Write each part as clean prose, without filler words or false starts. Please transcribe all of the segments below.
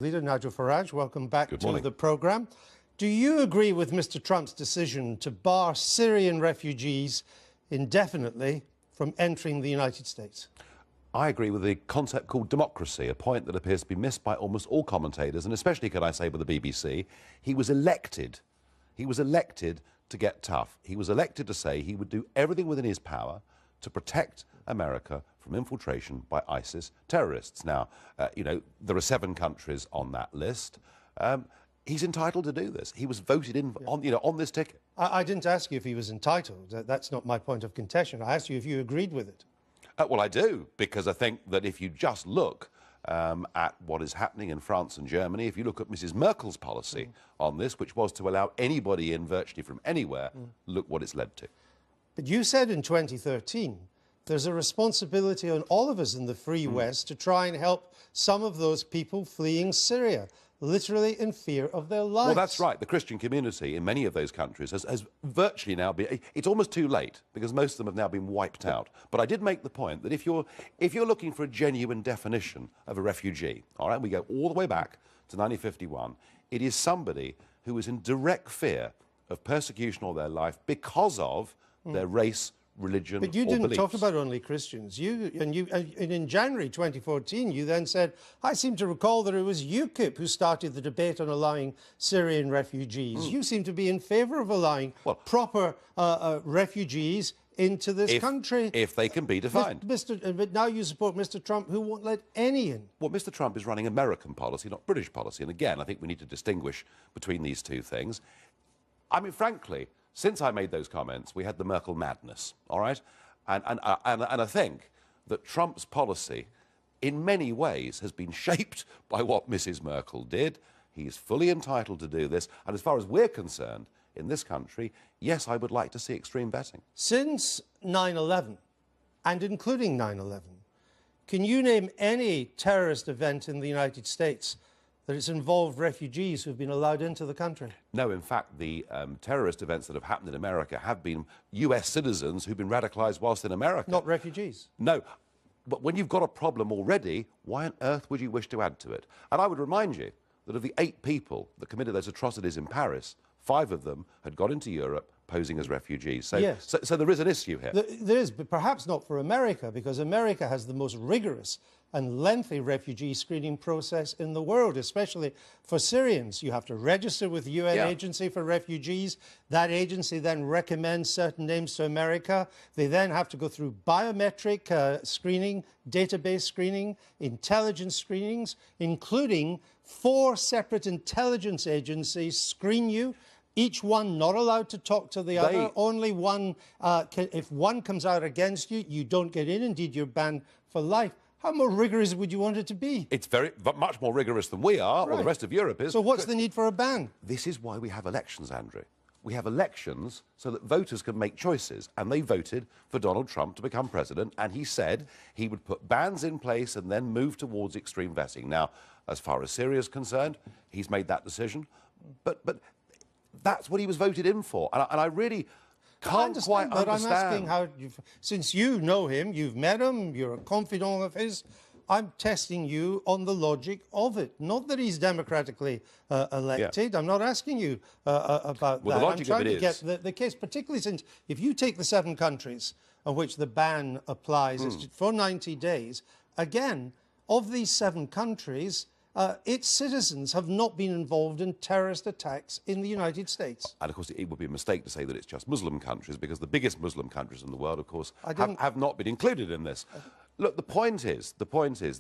Leader Nigel Farage, welcome back to the programme. Do you agree with Mr. Trump's decision to bar Syrian refugees indefinitely from entering the United States? I agree with the concept called democracy, a point that appears to be missed by almost all commentators, and especially, can I say, with the BBC. He was elected. He was elected to get tough. He was elected to say he would do everything within his power to protect America from infiltration by ISIS terrorists. Now, you know, there are 7 countries on that list. He's entitled to do this. He was voted in on this ticket. I didn't ask you if he was entitled. That's not my point of contention. I asked you if you agreed with it. Well, I do, because I think that if you just look at what is happening in France and Germany, if you look at Mrs. Merkel's policy on this, which was to allow anybody in virtually from anywhere, look what it's led to. But you said in 2013, there's a responsibility on all of us in the Free West to try and help some of those people fleeing Syria, literally in fear of their lives. Well, that's right. The Christian community in many of those countries has virtually now been... It's almost too late, because most of them have now been wiped out. But I did make the point that if you're looking for a genuine definition of a refugee, all right, we go all the way back to 1951, it is somebody who is in direct fear of persecution all their life because of their race, religion, But you didn't beliefs. talk about only Christians. And in January 2014, you then said, I seem to recall that it was UKIP who started the debate on allowing Syrian refugees. You seem to be in favour of allowing proper refugees into this country. If they can be defined. But now you support Mr. Trump, who won't let any in. Well, Mr. Trump is running American policy, not British policy. And again, I think we need to distinguish between these two things. I mean, frankly, since I made those comments, we had the Merkel madness, all right? And I think that Trump's policy, in many ways, has been shaped by what Mrs. Merkel did. He's fully entitled to do this. And as far as we're concerned, in this country, yes, I would like to see extreme vetting. Since 9/11, and including 9/11, can you name any terrorist event in the United States that it's involved refugees who've been allowed into the country? No, in fact, the terrorist events that have happened in America have been US citizens who've been radicalised whilst in America. Not refugees? No. But when you've got a problem already, why on earth would you wish to add to it? And I would remind you that of the 8 people that committed those atrocities in Paris, 5 of them had got into Europe posing as refugees. So, yes. so there is an issue here. There is, but perhaps not for America, because America has the most rigorous and lengthy refugee screening process in the world, especially for Syrians. You have to register with the UN Agency for Refugees. That agency then recommends certain names to America. They then have to go through biometric screening, database screening, intelligence screenings, including 4 separate intelligence agencies screen you. Each one not allowed to talk to the other. Only one, if one comes out against you, you don't get in. Indeed, you're banned for life. How more rigorous would you want it to be? It's much more rigorous than we are, or the rest of Europe is. So what's the need for a ban? This is why we have elections, Andrew. We have elections so that voters can make choices, and they voted for Donald Trump to become president, and he said he would put bans in place and then move towards extreme vetting. Now, as far as Syria is concerned, he's made that decision, but that's what he was voted in for, and I really can't quite understand. I'm asking how, since you know him, you've met him, you're a confidant of his, I'm testing you on the logic of it. Not that he's democratically elected. I'm not asking you about that. The logic I'm trying of it to get the case, particularly since if you take the 7 countries on which the ban applies for 90 days, again, of these 7 countries, its citizens have not been involved in terrorist attacks in the United States. And, of course, it would be a mistake to say that it's just Muslim countries, because the biggest Muslim countries in the world, of course, have not been included in this. Look, the point is,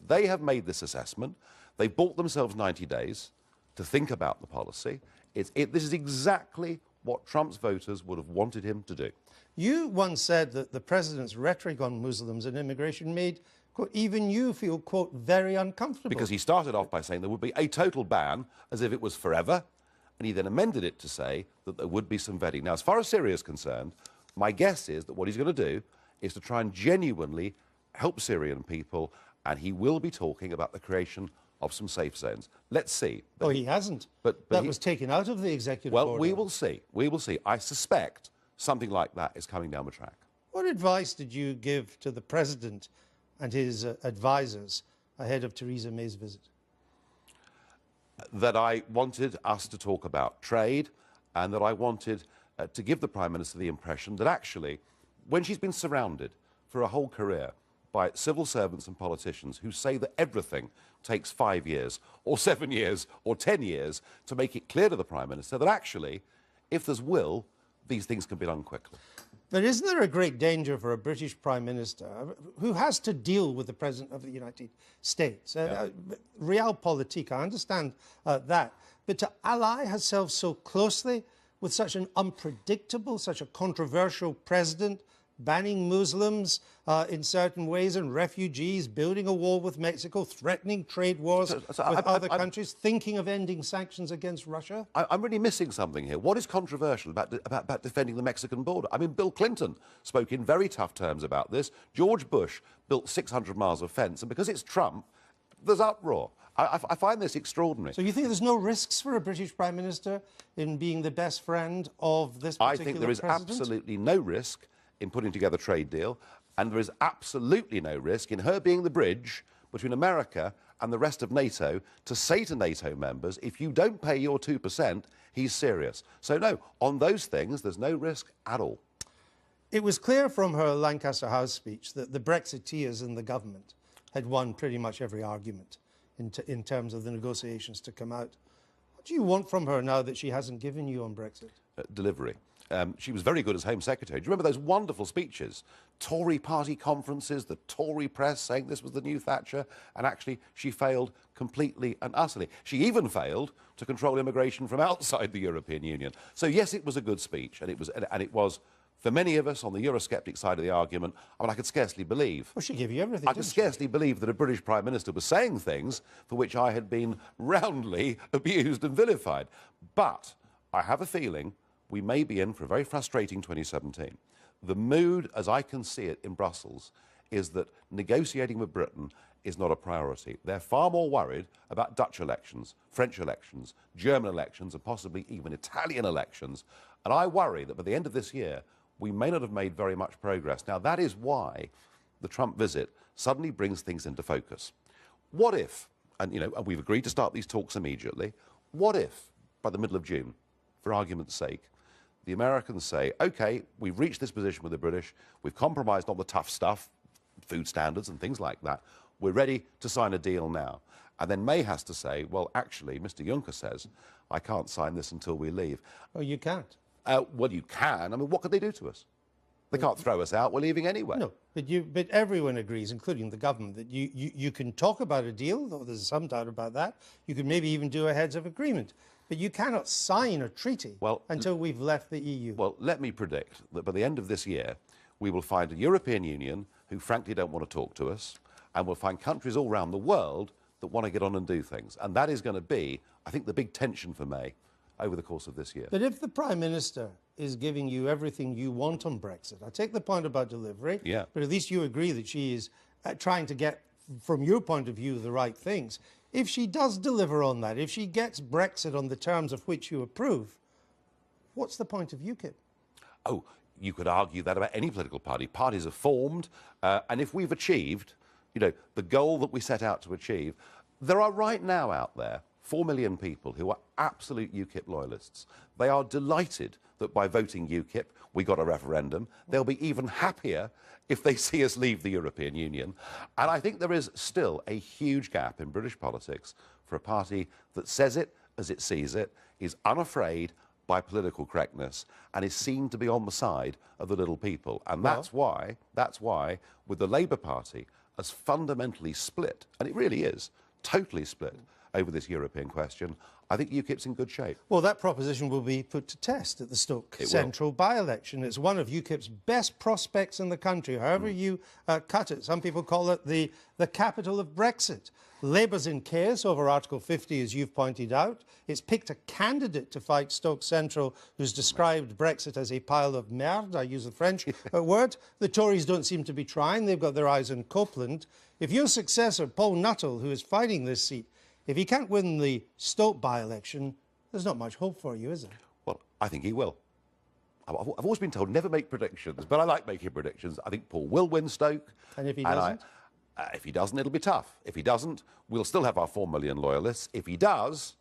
they have made this assessment. They've bought themselves 90 days to think about the policy. This is exactly what Trump's voters would have wanted him to do. You once said that the president's rhetoric on Muslims and immigration made, quote, even you feel, quote, very uncomfortable. Because he started off by saying there would be a total ban, as if it was forever, and he then amended it to say that there would be some vetting. Now, as far as Syria is concerned, my guess is that what he's going to do is to try and genuinely help Syrian people, and he will be talking about the creation of some safe zones. Let's see. Oh, he hasn't. But that was taken out of the executive order. Well, we will see. We will see. I suspect something like that is coming down the track. What advice did you give to the president and his advisors ahead of Theresa May's visit? that I wanted us to talk about trade, and that I wanted to give the Prime Minister the impression that actually, when she's been surrounded for a whole career by civil servants and politicians who say that everything takes 5 years, or 7 years, or 10 years, to make it clear to the Prime Minister that actually, if there's will, these things can be done quickly. But isn't there a great danger for a British Prime Minister who has to deal with the President of the United States? Realpolitik, I understand that. But to ally herself so closely with such an unpredictable, such a controversial president, banning Muslims in certain ways and refugees, building a wall with Mexico, threatening trade wars with other countries, thinking of ending sanctions against Russia? I'm really missing something here. What is controversial about defending the Mexican border? I mean, Bill Clinton spoke in very tough terms about this. George Bush built 600 miles of fence, and because it's Trump, there's uproar. I find this extraordinary. So you think there's no risks for a British Prime Minister in being the best friend of this particular president? I think there is absolutely no risk in putting together a trade deal, and there is absolutely no risk in her being the bridge between America and the rest of NATO to say to NATO members, if you don't pay your 2%, he's serious. So no, on those things, there's no risk at all. It was clear from her Lancaster House speech that the Brexiteers in the government had won pretty much every argument in terms of the negotiations to come out. What do you want from her now that she hasn't given you on Brexit? Delivery. She was very good as Home Secretary. Do you remember those wonderful speeches? Tory party conferences, the Tory press saying this was the new Thatcher, and actually she failed completely and utterly. She even failed to control immigration from outside the European Union. So yes, it was a good speech, and it was for many of us on the Eurosceptic side of the argument, I mean, I could scarcely believe. Well, she gave you everything. I could scarcely believe that a British Prime Minister was saying things for which I had been roundly abused and vilified. But I have a feeling we may be in for a very frustrating 2017. The mood, as I can see it in Brussels, is that negotiating with Britain is not a priority. They're far more worried about Dutch elections, French elections, German elections, and possibly even Italian elections. And I worry that by the end of this year, we may not have made very much progress. Now, that is why the Trump visit suddenly brings things into focus. What if, and we've agreed to start these talks immediately, what if, by the middle of June, for argument's sake, the Americans say, OK, we've reached this position with the British, we've compromised on the tough stuff, food standards and things like that, we're ready to sign a deal now. And then May has to say, well, actually, Mr. Juncker says, I can't sign this until we leave. Oh, you can't? Well, you can. I mean, what could they do to us? They can't throw us out. We're leaving anyway. No, but everyone agrees, including the government, that you can talk about a deal, though there's some doubt about that. You could maybe even do a heads of agreement. But you cannot sign a treaty until we've left the EU. Well, let me predict that by the end of this year, we will find a European Union who frankly don't want to talk to us, and we'll find countries all around the world that want to get on and do things. And that is going to be, I think, the big tension for May over the course of this year. But if the Prime Minister is giving you everything you want on Brexit, I take the point about delivery, but at least you agree that she is trying to get, from your point of view, the right things. If she does deliver on that, if she gets Brexit on the terms of which you approve, what's the point of UKIP? Oh, you could argue that about any political party. Parties are formed, and if we've achieved, the goal that we set out to achieve, there are right now out there 4 million people who are absolute UKIP loyalists. They are delighted that by voting UKIP, we got a referendum. They'll be even happier if they see us leave the European Union. And I think there is still a huge gap in British politics for a party that says it as it sees it, is unafraid by political correctness, and is seen to be on the side of the little people. And that's why, with the Labour Party as fundamentally split, and it really is, totally split, over this European question, I think UKIP's in good shape. Well, that proposition will be put to test at the Stoke Central by-election. It's one of UKIP's best prospects in the country, however you cut it. Some people call it the capital of Brexit. Labour's in chaos over Article 50, as you've pointed out. It's picked a candidate to fight Stoke Central who's described Brexit as a pile of merde, I use the French word. The Tories don't seem to be trying. They've got their eyes on Copeland. If your successor, Paul Nuttall, who is fighting this seat, if he can't win the Stoke by-election, there's not much hope for you, is there? Well, I think he will. I've always been told never make predictions, but I like making predictions. I think Paul will win Stoke. And if he doesn't? If he doesn't, it'll be tough. If he doesn't, we'll still have our 4 million loyalists. If he does,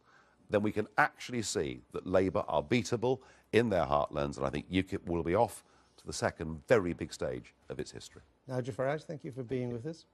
then we can actually see that Labour are beatable in their heartlands, and I think UKIP will be off to the second very big stage of its history. Nigel Farage, thank you for being with us.